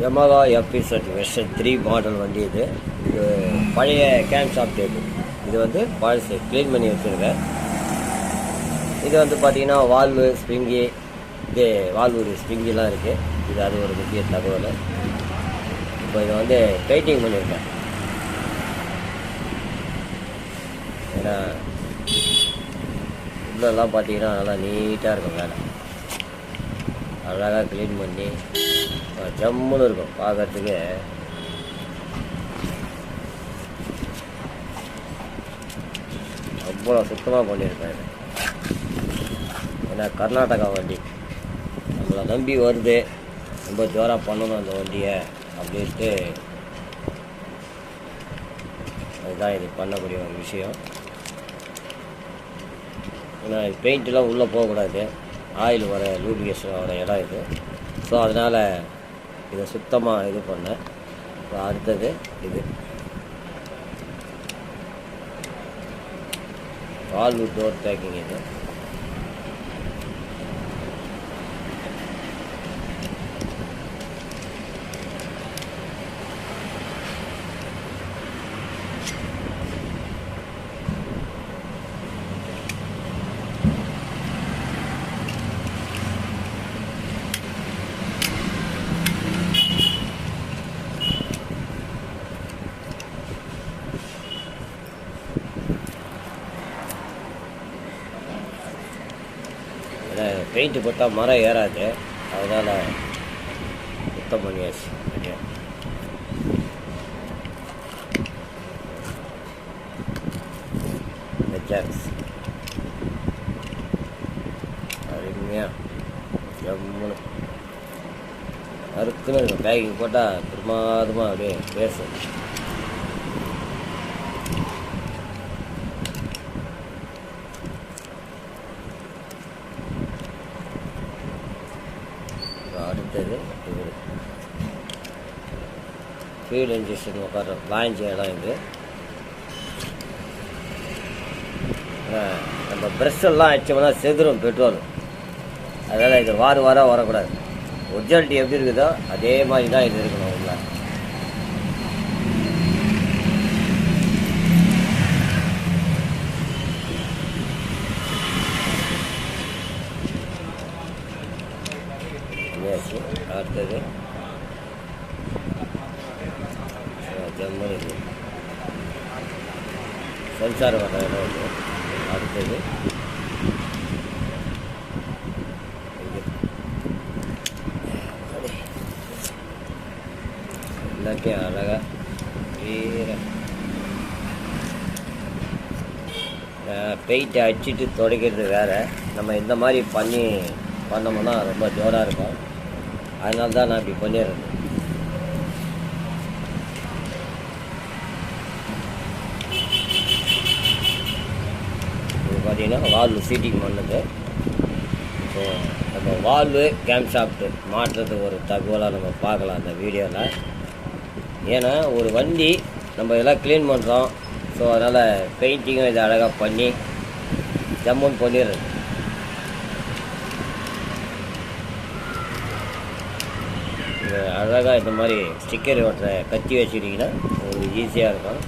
Yamaha FZ version 3 model வண்டி இது. இது பழைய கேம் ஷாப் டேப். இது வந்து பழசு க்ளீன் பண்ணி வச்சுருக்கேன். இது வந்து பார்த்தீங்கன்னா வால்வு ஸ்ப்ரிங்கி, இது வால்வு ஸ்ப்ரிங்கிலாம் இருக்குது. இது அது ஒரு முக்கிய தகவல். இப்போ இதை வந்து பெயிண்டிங் பண்ணியிருக்கேன். ஏன்னா உள்ளெல்லாம் பார்த்தீங்கன்னா நல்லா நீட்டாக இருக்கும். வேலை அழகாக க்ளீன் பண்ணி ஜம்முன்னு இருக்கும் பார்க்கறதுக்கு. அவ்வளோ சுத்தமாக பண்ணியிருக்கேன். ஏன்னா கர்நாடகா வண்டி நம்மளை நம்பி வருது, ரொம்ப ஜோராக பண்ணணும் அந்த வண்டியை அப்படின்ட்டு அதுதான் இது பண்ணக்கூடிய ஒரு விஷயம். ஏன்னா பெயிண்ட்டெலாம் உள்ளே போகக்கூடாது, ஆயில் வர லூபிகேஷன் வர இடம் இது. ஸோ அதனால் இதை சுத்தமாக இது பண்ணேன். இப்போ அடுத்தது இது வால்வு டோர் பேக்கிங். இது பெயிண்ட்டு போட்டால் மரம் ஏறாது, அதனால் சுத்தம் பண்ணியாச்சு. அருமையாக ஜம்முன்னு அறுக்குன்னு இருக்கும். பேக்கிங் போட்டால் பிரமாதமாக அப்படியே பேசும். அடுத்தது இது ஃபியூல் இன்ஜெக்ஷன் உட்கார லான்ச் இடம். இது நம்ம ப்ரெஷ்ஷெல்லாம் அடிச்சோம்னா செதுரும் பெட்ரோல். அதனால் இது வாரம் வரக்கூடாது. ஒரிஜினாலிட்டி எப்படி இருக்குதோ அதே மாதிரி தான் இது இருக்கணும். உள்ள அடுத்தது ஜம்மு சென்சார் வர இடம் வந்து. அடுத்தது எல்லாத்தையும் அழகாக பெயிண்ட்டை அடிச்சுட்டு துடைக்கிறது வேறு. நம்ம இந்த மாதிரி பண்ணோம்னா ரொம்ப ஜோராக இருக்கும். அதனால தான் நான் இப்படி பண்ணிடுறேன். இது பார்த்தீங்கன்னா வால்வு சீட்டிங் பண்ணது. ஸோ நம்ம வால்வு கேம் ஷாஃப்ட்டு மாற்றுறது ஒரு தகவலாக நம்ம பார்க்கலாம் அந்த வீடியோவில். ஏன்னா ஒரு வண்டி நம்ம இதெல்லாம் க்ளீன் பண்ணுறோம். ஸோ அதனால் பெயிண்டிங்கும் இதை அழகாக பண்ணி ஜம்முன்னு பண்ணிடுறது. அழகாக இந்த மாதிரி ஸ்டிக்கர் ஓட்டுற கத்தி வச்சுக்கிட்டிங்கன்னா உங்களுக்கு ஈஸியாக இருக்கும்.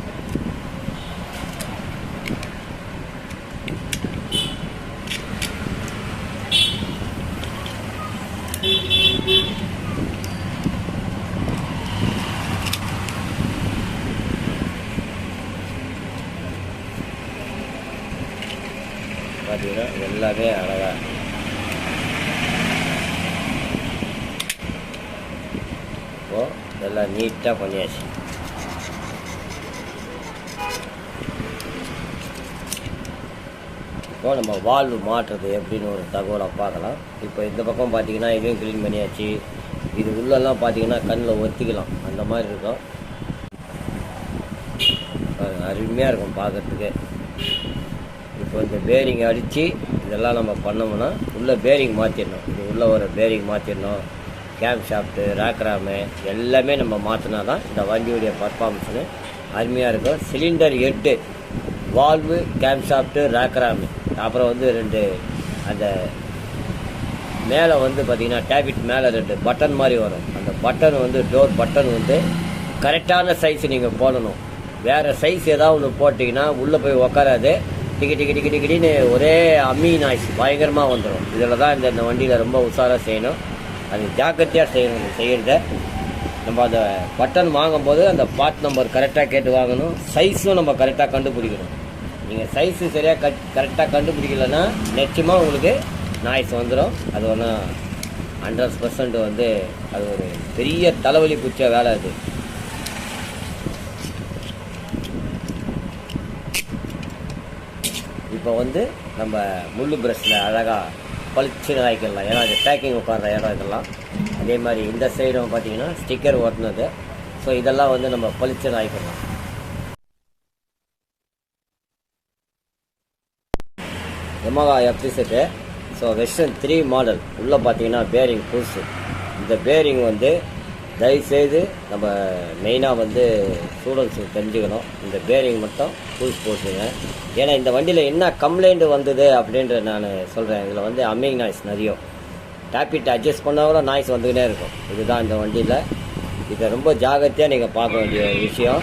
பார்த்தீங்கன்னா எல்லாமே அழகாக எல்லாம் நீட்டாக பண்ணியாச்சு. இப்போ நம்ம வால்வு மாற்றுறது எப்படின்னு ஒரு தகவலை பார்க்கலாம். இப்போ இந்த பக்கம் பார்த்தீங்கன்னா இதையும் க்ளீன் பண்ணியாச்சு. இது உள்ளெல்லாம் பார்த்தீங்கன்னா கண்ணில் ஒத்திக்கலாம், அந்த மாதிரி இருக்கும். அருமையாக இருக்கும் பார்க்குறதுக்கு. இப்போ இந்த பேரிங் அடித்து இதெல்லாம் நம்ம பண்ணோம்னா உள்ளே பேரிங் மாற்றிடணும். இது உள்ளே ஒரு பேரிங் மாற்றிடணும். கேம் ஷாஃப்ட்டு, ராக்ராமு எல்லாமே நம்ம மாற்றினா தான் இந்த வண்டியுடைய பர்ஃபார்மன்ஸு அருமையாக இருக்கும். Cylinder head, valve, cam shaft, rocker arm, அப்புறம் வந்து 2 அந்த மேலே வந்து பார்த்திங்கன்னா டேபிட் மேலே 2 பட்டன் மாதிரி வரும். அந்த இந்த பட்டன் வந்து டோர் பட்டன் வந்து கரெக்டான சைஸ் நீங்கள் போடணும். வேறு சைஸ் ஏதாவது ஒன்று போட்டிங்கன்னா உள்ளே போய் உக்காராது. டிக்கி டிக்கி டிக்கி டிக்கின்னு ஒரே அம்மி நாய்ஸ் பயங்கரமாக வந்துடும். இதில் தான் இந்த வண்டியில் ரொம்ப உஷாராக செய்யணும். அது ஜாக்கிரதையாக செய்யணும். இது செய்கிறத நம்ம அந்த பட்டன் வாங்கும்போது அந்த பார்ட் நம்பர் கரெக்டாக கேட்டு வாங்கணும். சைஸும் நம்ம கரெக்டாக கண்டுபிடிக்கணும். நீங்கள் சைஸு சரியாக கரெக்டாக கண்டுபிடிக்கலைன்னா நிச்சயமாக உங்களுக்கு நாய்ஸ் வந்துடும். அது ஒன்றும் 100% வந்து அது ஒரு பெரிய தலைவலி பிடிச்ச வேலை. அது இப்போ வந்து நம்ம முள்ளு ப்ரஷில் அழகாக பளிச்சுன்னு ஆகிக்கலாம். ஏன்னா அது பேக்கிங் உட்கார்ற இடம் இதெல்லாம். அதே மாதிரி இந்த சைடும் பார்த்தீங்கன்னா ஸ்டிக்கர் ஒட்டினது. ஸோ இதெல்லாம் வந்து நம்ம பளிச்சுன்னு ஆகிக்கலாம். Yamaha FZ. So version 3 model உள்ளே பார்த்தீங்கன்னா பேரிங் புதுசு. இந்த பேரிங் வந்து தயவுசெய்து நம்ம மெயினாக வந்து ஸ்டூடெண்ட்ஸுக்கு தெரிஞ்சுக்கணும். இந்த பேரிங் மட்டும் புதுசு போட்டுருங்க. ஏன்னா இந்த வண்டியில் என்ன கம்ப்ளைண்ட் வந்தது அப்படின்ற நான் சொல்கிறேன். இதில் வந்து அம்மிங் நாய்ஸ் நிறைய. டேப்பிட் அட்ஜஸ்ட் பண்ணால் கூட நாய்ஸ் வந்துக்கிட்டே இருக்கும். இதுதான் இந்த வண்டியில். இதை ரொம்ப ஜாகிரதையாக நீங்கள் பார்க்க வேண்டிய விஷயம்.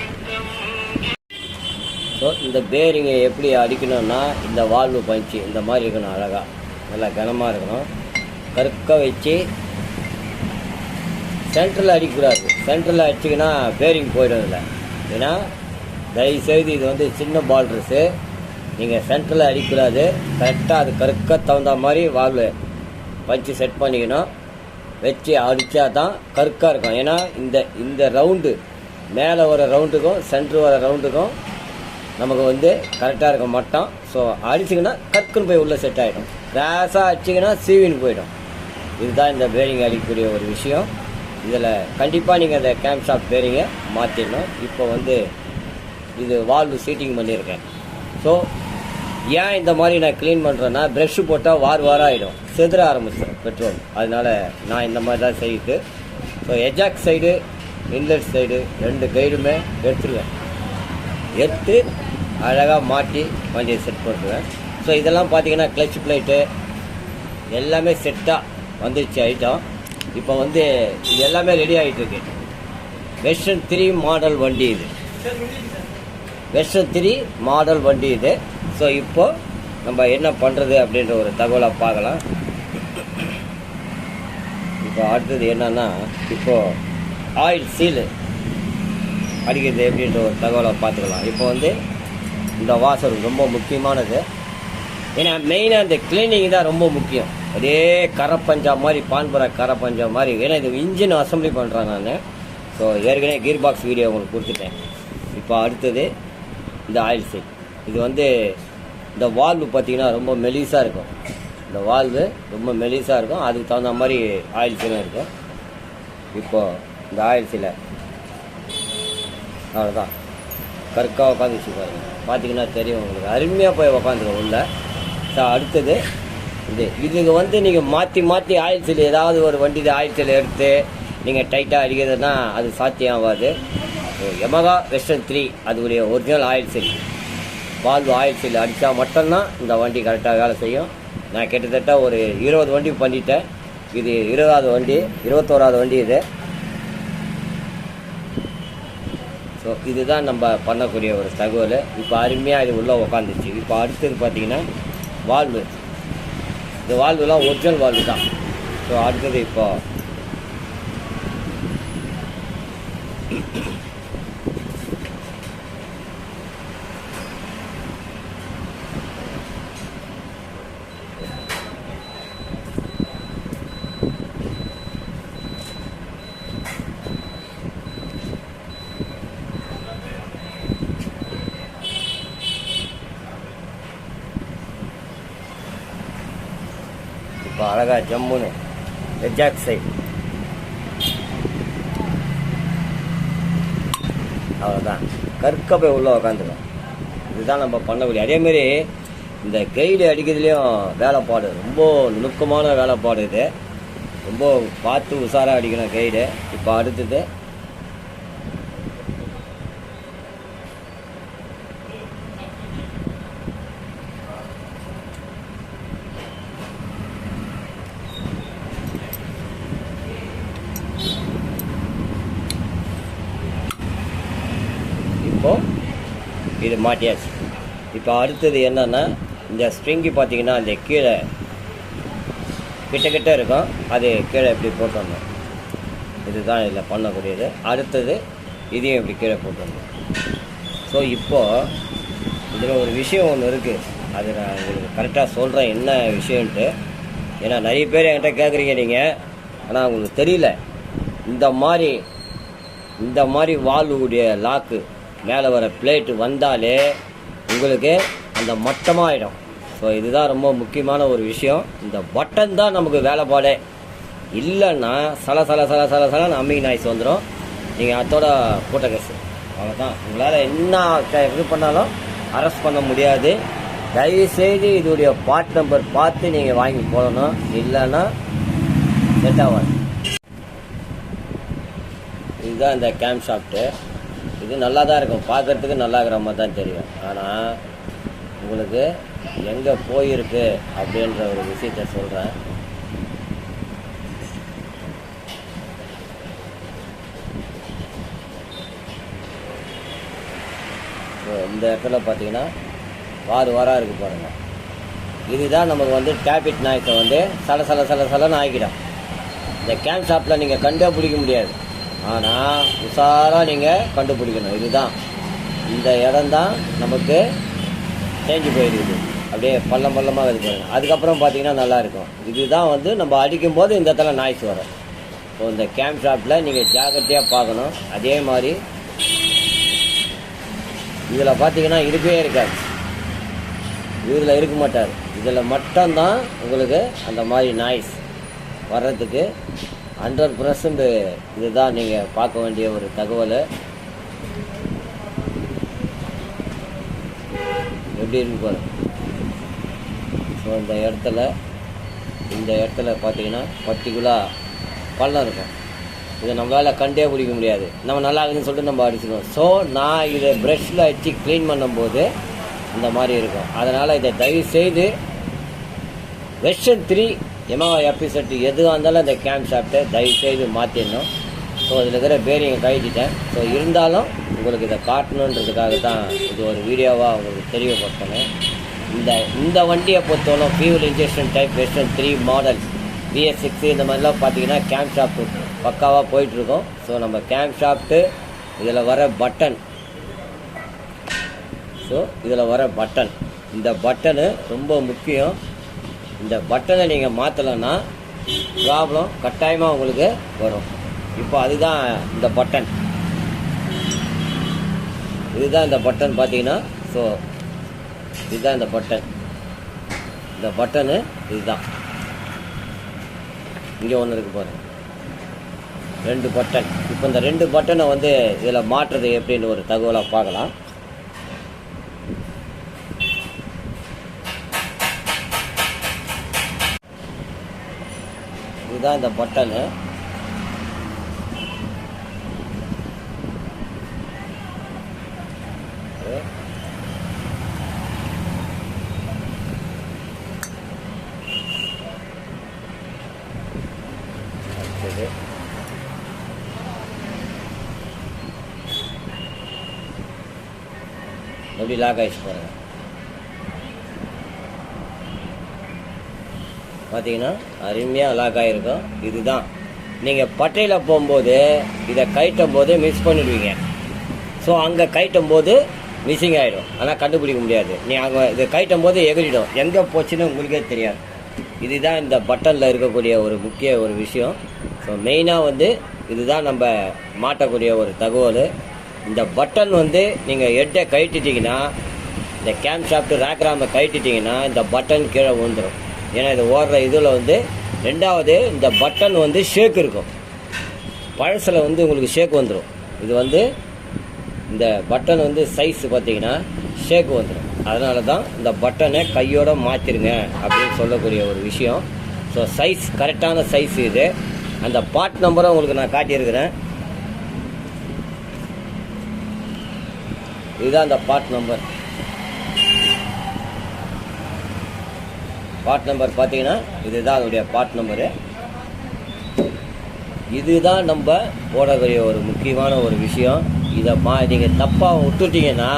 ஸோ இந்த பேரிங்கை எப்படி அடிக்கணும்னா இந்த வால்வு பஞ்சு இந்த மாதிரி இருக்கணும். அழகாக நல்லா கனமாக இருக்கணும். கருக்க வச்சு சென்டரில் அடிக்கக்கூடாது. சென்டரில் அடிச்சிங்கன்னா பேரிங் போய்டும். இல்லை ஏன்னா தயவுசெய்து இது வந்து சின்ன பால்ட்ரஸு. நீங்கள் சென்டரில் அடிக்கக்கூடாது. கரெக்டாக அது கருக்க தகுந்த மாதிரி வால்வு பஞ்சு செட் பண்ணிக்கணும். வச்சு அடித்தா தான் கருக்காக இருக்கும். ஏன்னா இந்த ரவுண்டு மேலே வர ரவுண்டுக்கும் சென்ட்ரு வர ரவுண்டுக்கும் நமக்கு வந்து கரெக்டாக இருக்க மாட்டோம். ஸோ அடிச்சிங்கன்னா கற்குன்னு போய் உள்ளே செட் ஆகிடும். கிராஸாக அடிச்சிங்கன்னா சீவின்னு போயிடும். இதுதான் இந்த பேரிங் அடிக்கக்கூடிய ஒரு விஷயம். இதில் கண்டிப்பாக நீங்கள் அந்த கேம் ஷாப் பேரிங்கை மாற்றிடணும். இப்போ வந்து இது வால்வு சீட்டிங் பண்ணியிருக்கேன். ஸோ ஏன் இந்த மாதிரி நான் க்ளீன் பண்ணுறேன்னா ப்ரெஷ்ஷு போட்டால் வாராகிடும், செதுற ஆரம்பிச்சிடும் பெட்ரோல். அதனால் நான் இந்த மாதிரி தான் செய்யுது. ஸோ எஜாக் சைடு இன்லெட் சைடு 2 கைடுமே எடுத்துருவேன். எடுத்து அழகாக மாட்டி வண்டியை செட் போட்டுருவேன். ஸோ இதெல்லாம் பார்த்தீங்கன்னா கிளச் பிளேட்டு எல்லாமே செட்டாக வந்துடுச்சு ஐட்டம். இப்போ வந்து இது எல்லாமே ரெடி ஆகிட்டுருக்கு. வெர்ஷன் 3 மாடல் வண்டி இது. வெர்ஷன் 3 மாடல் வண்டி இது. ஸோ இப்போது நம்ம என்ன பண்ணுறது அப்படின்ற ஒரு தகவலை பார்க்கலாம். இப்போ அடுத்தது என்னன்னா இப்போது ஆயில் சீலு அடிக்கிறது எப்படின்ற ஒரு தகவலை பார்த்துக்கலாம். இப்போ வந்து இந்த வாசர் ரொம்ப முக்கியமானது. ஏன்னா மெயினாக இந்த கிளீனிங் தான் ரொம்ப முக்கியம். அதே கரை பஞ்சா மாதிரி பான்பரா கரை பஞ்சா மாதிரி. ஏன்னா இது இன்ஜின் அசம்பிளி பண்ணுறேன் நான். ஸோ ஏற்கனவே கீர் பாக்ஸ் வீடியோ உங்களுக்கு கொடுத்துட்டேன். இப்போ அடுத்தது இந்த ஆயில் சீல். இது வந்து இந்த வால்வு பார்த்திங்கன்னா ரொம்ப மெலிசாக இருக்கும். இந்த வால்வு ரொம்ப மெலிசாக இருக்கும். அதுக்கு தகுந்த மாதிரி ஆயில் சீலும் இருக்கும். இப்போது இந்த ஆயில் சீலை அவ்வளோதான் கற்காக உட்காந்து வச்சுப்பாருங்க. பார்த்தீங்கன்னா தெரியும் உங்களுக்கு. அருமையாக போய் உக்காந்துருவோம் உள்ள. ஸோ அடுத்தது இதுக்கு வந்து நீங்கள் மாற்றி ஆயில் சீல் ஏதாவது ஒரு வண்டி ஆயில் சீல் எடுத்து நீங்கள் டைட்டாக அடிக்கிறதுனா அது சாத்தியம் ஆகாது. Yamaha வெர்ஷன் 3 அதுடைய original oil seal valve oil seal அடித்தா மட்டும்தான் இந்த வண்டி கரெக்டாக வேலை செய்யும். நான் கிட்டத்தட்ட ஒரு 20 வண்டி பண்ணிட்டேன். இது 20வது வண்டி, 21வது வண்டி இது. ஸோ இதுதான் நம்ம பண்ணக்கூடிய ஒரு தகவல். இப்போ அருமையாக இது உள்ளே உக்காந்துச்சு. இப்போ அடுத்தது பார்த்திங்கன்னா வால்வு. இந்த வால்வுலாம் ஒரிஜினல் வால்வு தான். ஸோ அடுத்தது இப்போ இப்போ அழகாக ஜம்முன்னு எஜாக் சைடு அவ்வளோதான் கற்க போய் உள்ளே உக்காந்துடும். இதுதான் நம்ம பண்ணக்கூடிய. அதேமாரி இந்த கைடு அடிக்கிறதுலேயும் வேலைப்பாடு ரொம்ப நுணுக்கமான வேலைப்பாடு. இது ரொம்ப பார்த்து உஷாராக அடிக்கணும் கைடு. இப்போ அடுத்தது இப்போது இது மாட்டியாச்சு. இப்போ அடுத்தது என்னென்னா, இந்த ஸ்ப்ரிங்கு பார்த்திங்கன்னா அந்த கீழே கிட்ட இருக்கும், அது கீழே இப்படி போட்டுடணும். இதுதான் இதில் பண்ணக்கூடியது. அடுத்தது இதையும் இப்படி கீழே போட்டுடணும். ஸோ இப்போது இதில் ஒரு விஷயம் ஒன்று இருக்குது, அது நான் உங்களுக்கு கரெக்டாக சொல்கிறேன் என்ன விஷயன்ட்டு. ஏன்னா நிறைய பேர் என்கிட்ட கேட்குறீங்க நீங்கள், ஆனால் உங்களுக்கு தெரியல. இந்த மாதிரி வால்வுடைய லாக்கு மேலே வர பிளேட்டு வந்தாலே உங்களுக்கு அந்த மட்டமாகிடும். ஸோ இதுதான் ரொம்ப முக்கியமான ஒரு விஷயம். இந்த பட்டன் தான் நமக்கு வேலைப்பாடே. இல்லைன்னா சலன்னு அம்மிங் நாய்ஸ் வந்துடும். நீங்கள் அதோட கூட்ட கேஸ் அவ்வளோதான். உங்களால் என்ன இது பண்ணாலும் அரெஸ்ட் பண்ண முடியாது. தயவுசெய்து இதோடைய பார்ட் நம்பர் பார்த்து நீங்கள் வாங்கி போடணும், இல்லைன்னா செட் ஆகாது. இதுதான் இந்த கேம் ஷாஃப்ட்டு. இது நல்லா தான் இருக்கும், பார்க்குறதுக்கு நல்லா இருக்கிற மாதிரி தான் தெரியும். ஆனால் உங்களுக்கு எங்கே போயிருக்கு அப்படின்ற ஒரு விஷயத்த சொல்கிறேன். இந்த இடத்துல பார்த்தீங்கன்னா வாராக இருக்குது பாருங்கள். இதுதான் நமக்கு வந்து டேபிட் நாய்ஸை வந்து சலன்னு ஆக்கிடும். இந்த கேம் ஷாப்பில் நீங்கள் கண்டுபிடிக்க முடியாது, ஆனால் உஷாராக நீங்கள் கண்டுபிடிக்கணும். இதுதான் இந்த இடம்தான் நமக்கு தேஞ்சு போயிருக்குது, அப்படியே பள்ளமாக இது பாருங்கள். அதுக்கப்புறம் பார்த்தீங்கன்னா நல்லாயிருக்கும். இதுதான் வந்து நம்ம அடிக்கும்போது இந்த இடத்துல நாய்ஸ் வரும். ஸோ இந்த கேம் ஷாப்பில் நீங்கள் ஜாக்கிரதையாக பார்க்கணும். அதே மாதிரி இதில் பார்த்தீங்கன்னா இருக்கவே இருக்காது, இதில் இருக்க மாட்டார். இதில் மட்டும்தான் உங்களுக்கு அந்த மாதிரி நாய்ஸ் வர்றதுக்கு 100% இதுதான் நீங்கள் பார்க்க வேண்டிய ஒரு தகவல். எப்படி இருக்கு பாருங்க. ஸோ இந்த இடத்துல பார்த்தீங்கன்னா பர்டிகுலராக பள்ளம் இருக்கும். இதை நம்மளால் கண்டே பிடிக்க முடியாது. நம்ம நல்லா இருக்குதுன்னு சொல்லிட்டு நம்ம அடிச்சுக்கணும். ஸோ நான் இதை ப்ரஷ்ஷில் வச்சு க்ளீன் பண்ணும்போது இந்த மாதிரி இருக்கும். அதனால் இதை தயவுசெய்து வெர்ஷன் 3 எமஹா எபிசெட் எதுவாக இருந்தாலும் அந்த கேம் ஷாஃப்ட்டை தயவுசெய்து மாற்றிடணும். ஸோ இதில் இருக்கிற பேரிங்கை கழட்டிட்டேன். ஸோ இருந்தாலும் உங்களுக்கு இதை காட்டணுன்றதுக்காக தான் இது ஒரு வீடியோவாக உங்களுக்கு தெரியப்படுத்தணும். இந்த வண்டியை பொறுத்தவரை fuel injection type version 3 model BS6 இந்த மாதிரிலாம் பார்த்தீங்கன்னா கேம் ஷாஃப்ட் பக்காவாக போயிட்டுருக்கோம். ஸோ நம்ம கேம் ஷாஃப்ட்டு இதில் வர பட்டன், இந்த பட்டனு ரொம்ப முக்கியம். இந்த பட்டனை நீங்கள் மாற்றலைன்னா ப்ராப்ளம் கட்டாயமாக உங்களுக்கு வரும். இப்போ அதுதான் இந்த பட்டன், இதுதான் இந்த பட்டன் பார்த்தீங்கன்னா. ஸோ இதுதான் இந்த பட்டனு இதுதான். இங்கே ஒன்று இருக்குது பாருங்கள், 2 பட்டன். இப்போ இந்த 2 பட்டனை வந்து இதில் மாற்றுறது எப்படின்னு ஒரு தகவலாக பார்க்கலாம். இதுதான் இந்த பட்டனு. எப்படி லாக் ஆகிடுச்சு பாருங்கள். பார்த்தீங்கன்னா அருமையாக லாக் ஆகிருக்கும். இதுதான் நீங்கள் பட்டையில் போகும்போது இதை கயிட்டும் போது மிஸ் பண்ணிடுவீங்க. ஸோ அங்கே கயிட்டும் போது மிஸ்ஸிங் ஆகிடும், ஆனால் கண்டுபிடிக்க முடியாது. அங்கே இதை கயிட்டும் போது எகிரிடும், எங்கே போச்சுன்னு உங்களுக்கே தெரியாது. இதுதான் இந்த பட்டனில் இருக்கக்கூடிய ஒரு முக்கிய ஒரு விஷயம். ஸோ மெயினாக வந்து இதுதான் நம்ம மாட்டக்கூடிய ஒரு தகவல். இந்த பட்டன் வந்து நீங்கள் ஹெட்டை கழட்டிட்டிங்கன்னா, இந்த கேம் ஷாஃப்ட் ரேக்ராமை கழட்டிட்டிங்கன்னா இந்த பட்டன் கீழே விழுந்துடும். ஏன்னா இது ஓடுற இதில் வந்து ரெண்டாவது இந்த பட்டன் வந்து ஷேக் இருக்கும். பழசில் வந்து உங்களுக்கு ஷேக் வந்துடும். இது வந்து இந்த பட்டன் வந்து சைஸ் பார்த்தீங்கன்னா ஷேக் வந்துடும். அதனால தான் இந்த பட்டனை கையோடு மாற்றிருங்க அப்படின்னு சொல்லக்கூடிய ஒரு விஷயம். ஸோ சைஸ் கரெக்டான சைஸ் இது. அந்த பார்ட் நம்பரை உங்களுக்கு நான் காட்டியிருக்கிறேன். இதுதான் அந்த பார்ட் நம்பர். பார்த்தீங்கன்னா இதுதான் அதோடைய பார்ட் நம்பரு. இதுதான் நம்ம போடக்கூடிய ஒரு முக்கியமான ஒரு விஷயம். இதை நீங்கள் தப்பாக விட்டுட்டீங்கன்னா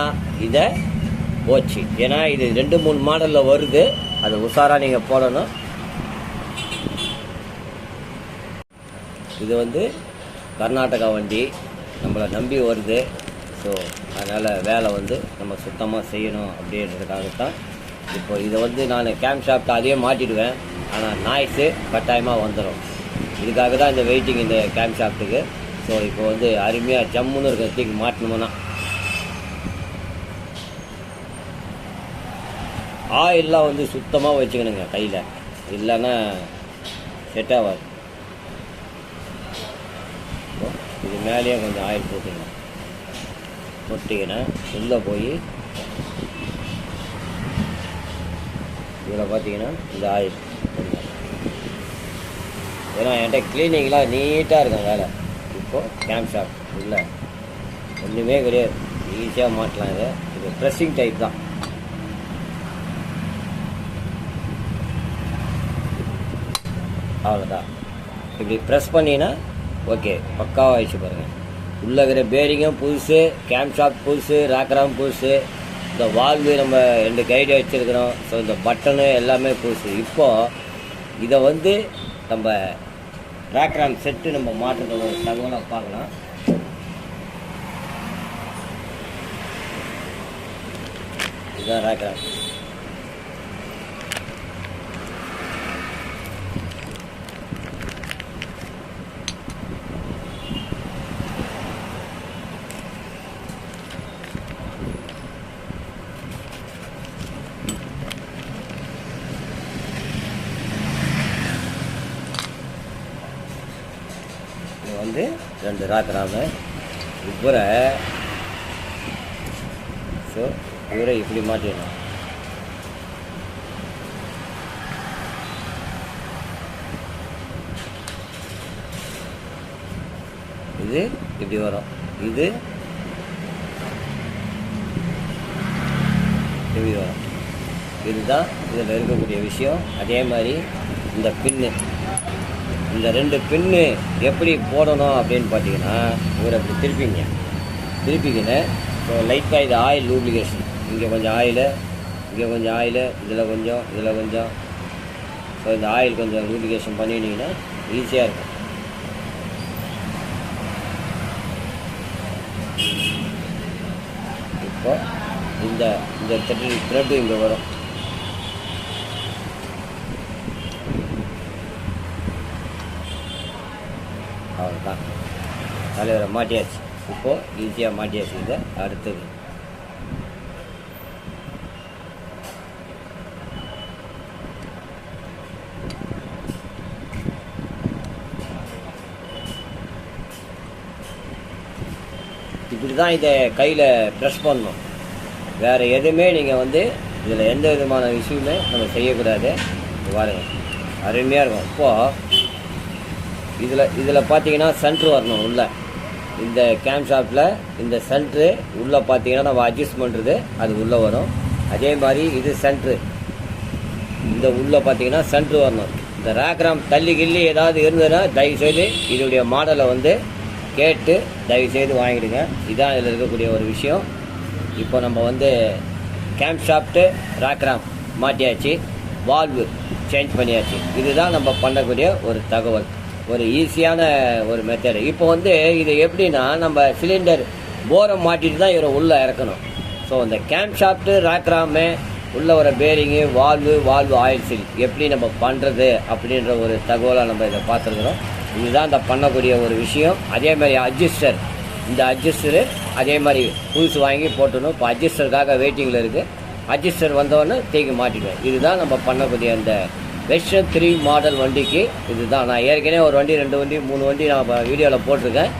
இதை போச்சு. ஏன்னா இது 2-3 மாடலில் வருது, அதை உஷாராக நீங்கள் போடணும். இது வந்து கர்நாடகா வண்டி நம்மளை நம்பி வருது. ஸோ அதனால் வேலை வந்து நம்ம சுத்தமாக செய்யணும் அப்படின்றதுக்காகத்தான். இப்போ இதை வந்து நான் கேம் ஷாப்ட் அதையே மாட்டிடுவேன், ஆனால் நாய்ஸு கட்டாயமாக வந்துடும். இதுக்காக தான் இந்த வெயிட்டிங் இந்த கேம் ஷாப்ட்டுக்கு. ஸோ இப்போ வந்து அருமையாக ஜம்முன்னு இருக்கிற தூக்கி மாட்டணும்னா ஆயிலெலாம் வந்து சுத்தமாக வச்சுக்கணுங்க கையில், இல்லைன்னா செட் ஆகாது. இது மேலேயே கொஞ்சம் ஆயில் போட்டுக்கணும். போட்டிங்கன்னா உள்ளே போய் இதில் பார்த்தீங்கன்னா இந்த ஆயில், ஏன்னா என்கிட்ட கிளீனிங்லாம் நீட்டாக இருக்கும் வேலை. இப்போது கேம் ஷாப் இல்லை ஒன்றுமே கிடையாது, ஈஸியாக மாட்டலாம். இது ப்ரெஸ்ஸிங் டைப் தான். அவ்வளோதான். இப்படி ப்ரெஸ் பண்ணினா ஓகே, பக்காவாக ஆயிடுச்சு பாருங்கள். உள்ளே இருக்கிற பேரிங்கும் புதுசு, கேம் ஷாப் புதுசு, ராக்கராம் புதுசு, இந்த வால்வு நம்ம 2 கைடு வச்சுருக்கிறோம். ஸோ இந்த பட்டனு எல்லாமே புதுசு. இப்போது இதை வந்து நம்ம ராக்கராம் செட்டு நம்ம மாற்றுறது ஒரு தகவலாக பார்க்கலாம். இதுதான் ராக்கராம். வந்து 2 ராக்கராமு இவரை. ஸோ இவரை இப்படி மாட்டிடணும். இது இப்படி வரும், இது இப்படி வரும். இதுதான் இதில் இருக்கக்கூடிய விஷயம். அதே மாதிரி இந்த பின்னு, இந்த 2 பின்னு எப்படி போடணும் அப்படின்னு பார்த்தீங்கன்னா, இவரை அப்படி திருப்பிக்கின்னு ஸோ லைட்டாக இது ஆயில் லூப்ளிகேஷன். இங்கே கொஞ்சம் ஆயிலு, இங்கே கொஞ்சம் ஆயிலு, இதில் கொஞ்சம், இதில் கொஞ்சம். ஸோ இந்த ஆயில் கொஞ்சம் லூப்ளிகேஷன் பண்ணிட்டீங்கன்னா ஈஸியாக இருக்கும். இப்போ இந்த த்ரெட்டு இங்கே வரும். அவ்வளோதான், தலைவரை மாட்டியாச்சு. இப்போது ஈஸியாக மாட்டியாச்சு. இதை அடுத்தது இப்படி தான் இதை கையில் ப்ரெஸ் பண்ணணும். வேறு எதுவுமே நீங்கள் வந்து இதில் எந்த விதமான விஷயமே நம்ம செய்யக்கூடாது. பாருங்கள், அருமையாக இருக்கும். இப்போது இதில் பார்த்தீங்கன்னா சென்ட்ரு வரணும் உள்ளே. இந்த கேம் ஷாப்பில் இந்த சென்ட்ரு உள்ளே பார்த்தீங்கன்னா நம்ம அட்ஜஸ்ட் பண்ணுறது அது உள்ளே வரும். அதே மாதிரி இது சென்ட்ரு, இந்த உள்ளே பார்த்தீங்கன்னா சென்ட்ரு வரணும். இந்த ராக்கராம் தள்ளி கிள்ளி ஏதாவது இருந்ததுன்னா தயவுசெய்து இதோடைய மாடலை வந்து கேட்டு தயவுசெய்து வாங்கிடுங்க. இதுதான் இதில் இருக்கக்கூடிய ஒரு விஷயம். இப்போ நம்ம வந்து game shaft rocker arm மாட்டியாச்சு, valve change பண்ணியாச்சு. இதுதான் நம்ம பண்ணக்கூடிய ஒரு தகவல், ஒரு ஈஸியான ஒரு மெத்தடு. இப்போ வந்து இது எப்படின்னா, நம்ம சிலிண்டர் போரை மாட்டிட்டு தான் இவரை உள்ளே இறக்கணும். ஸோ இந்த கேம் ஷாப்ட்டு ராக்கராமு உள்ளே வர பேரிங்கு, வால்வு ஆயில் சீல் எப்படி நம்ம பண்ணுறது அப்படின்ற ஒரு தகவலை நம்ம இதை பார்த்துருக்குறோம். இதுதான் இந்த பண்ணக்கூடிய ஒரு விஷயம். அதே மாதிரி அட்ஜஸ்டர், இந்த அட்ஜஸ்டரு அதே மாதிரி புதுசு வாங்கி போட்டணும். இப்போ அட்ஜஸ்டருக்காக வெயிட்டிங்கில் இருக்குது. அட்ஜஸ்டர் வந்தோடனே தூக்கி மாட்டிடுவேன். இதுதான் நம்ம பண்ணக்கூடிய அந்த வெர்ஷன் 3 மாடல் வண்டிக்கு இதுதான். நான் ஏற்கனவே ஒரு வண்டி, 2 வண்டி, 3 வண்டி நான் வீடியோவில் போட்டிருக்கேன்.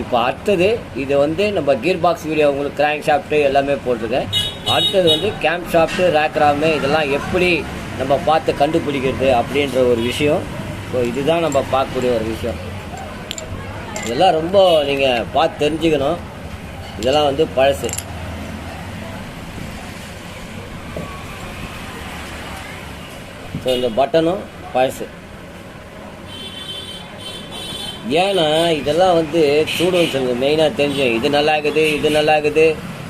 இப்போ அடுத்தது இது வந்து நம்ம கீர் பாக்ஸ் வீடியோ உங்களுக்கு கிராங்க் ஷாஃப்ட்டு எல்லாமே போட்டிருக்கேன். அடுத்தது வந்து கேம் ஷாஃப்ட்டு, ராக்கராமு இதெல்லாம் எப்படி நம்ம பார்த்து கண்டுபிடிக்கிறது அப்படின்ற ஒரு விஷயம். ஸோ இதுதான் நம்ம பார்க்கக்கூடிய ஒரு விஷயம். இதெல்லாம் ரொம்ப நீங்கள் பார்த்து தெரிஞ்சுக்கணும். இதெல்லாம் வந்து பழசு. ஸோ இந்த பட்டனும் பழசு. ஏன்னா இதெல்லாம் வந்து ஸ்டூடெண்ட்ஸுங்க மெயினாக தெரிஞ்சு இது நல்லா இருக்குது, இது நல்லா இருக்குது,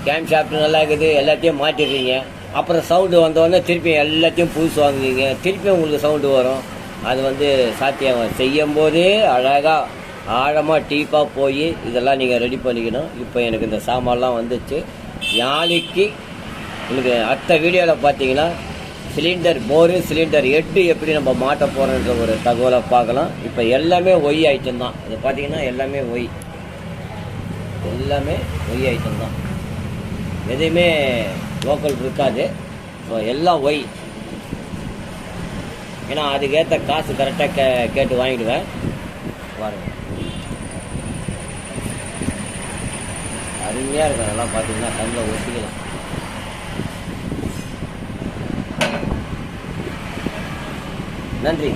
கேம் ஷாப்ட் நல்லா இருக்குது, எல்லாத்தையும் மாட்டிடுறீங்க. அப்புறம் சவுண்டு வந்தோடனே திருப்பி எல்லாத்தையும் புதுசு வாங்குவீங்க, திருப்பி உங்களுக்கு சவுண்டு வரும். அது வந்து சாத்தியம் செய்யும் போதே அழகாக ஆழமாக டீப்பாக போய் இதெல்லாம் நீங்கள் ரெடி பண்ணிக்கணும். இப்போ எனக்கு இந்த சாமான்லாம் வந்துச்சு. நாளைக்கு உங்களுக்கு அடுத்த வீடியோவில் பார்த்தீங்கன்னா சிலிண்டர் போரு, சிலிண்டர் ஹெட்டு எப்படி நம்ம மாட்ட போகிறோன்ற ஒரு தகவலை பார்க்கலாம். இப்போ எல்லாமே ஒய் ஐட்டம் தான். இது பார்த்தீங்கன்னா எல்லாமே ஒய் ஐட்டம் தான். எதையுமே லோக்கல் இருக்காது. ஸோ எல்லாம் ஒய். ஏன்னா அதுக்கேற்ற காசு கரெக்டாக கேட்டு வாங்கிடுவேன். பாருங்க, அருமையாக இருக்கும். அதெல்லாம் பார்த்தீங்கன்னா கண்ணில் ஒட்டிக்கலாம். நன்றி.